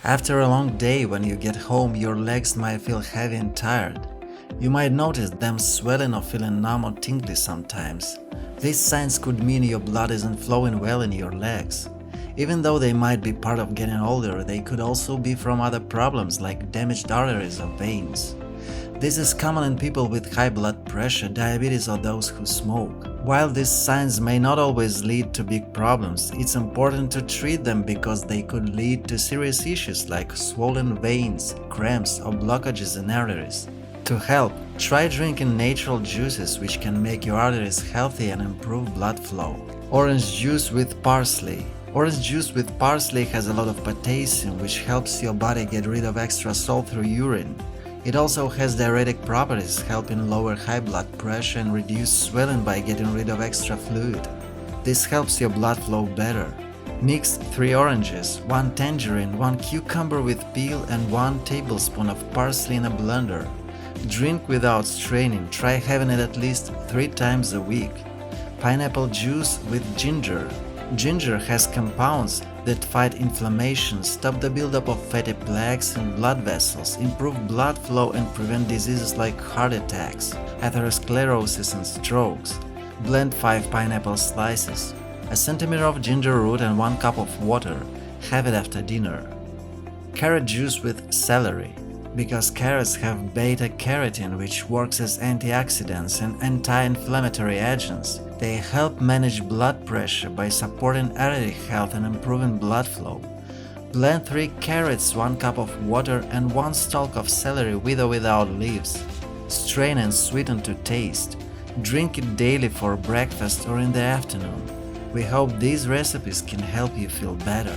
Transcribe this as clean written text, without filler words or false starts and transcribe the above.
After a long day, when you get home, your legs might feel heavy and tired. You might notice them swelling or feeling numb or tingly sometimes. These signs could mean your blood isn't flowing well in your legs. Even though they might be part of getting older, they could also be from other problems like damaged arteries or veins. This is common in people with high blood pressure, diabetes, or those who smoke. While these signs may not always lead to big problems, it's important to treat them because they could lead to serious issues like swollen veins, cramps, or blockages in arteries. To help, try drinking natural juices which can make your arteries healthy and improve blood flow. Orange juice with parsley. Orange juice with parsley has a lot of potassium, which helps your body get rid of extra salt through urine. It also has diuretic properties, helping lower high blood pressure and reduce swelling by getting rid of extra fluid. This helps your blood flow better. Mix 3 oranges, 1 tangerine, 1 cucumber with peel and 1 tablespoon of parsley in a blender. Drink without straining, try having it at least 3 times a week. Pineapple juice with ginger. Ginger has compounds that fight inflammation, stop the buildup of fatty plaques in blood vessels, improve blood flow and prevent diseases like heart attacks, atherosclerosis and strokes. Blend 5 pineapple slices, a centimeter of ginger root and 1 cup of water. Have it after dinner. Carrot juice with celery. Because carrots have beta-carotene, which works as antioxidants and anti-inflammatory agents, they help manage blood pressure by supporting artery health and improving blood flow. Blend 3 carrots, 1 cup of water and 1 stalk of celery with or without leaves. Strain and sweeten to taste. Drink it daily for breakfast or in the afternoon. We hope these recipes can help you feel better.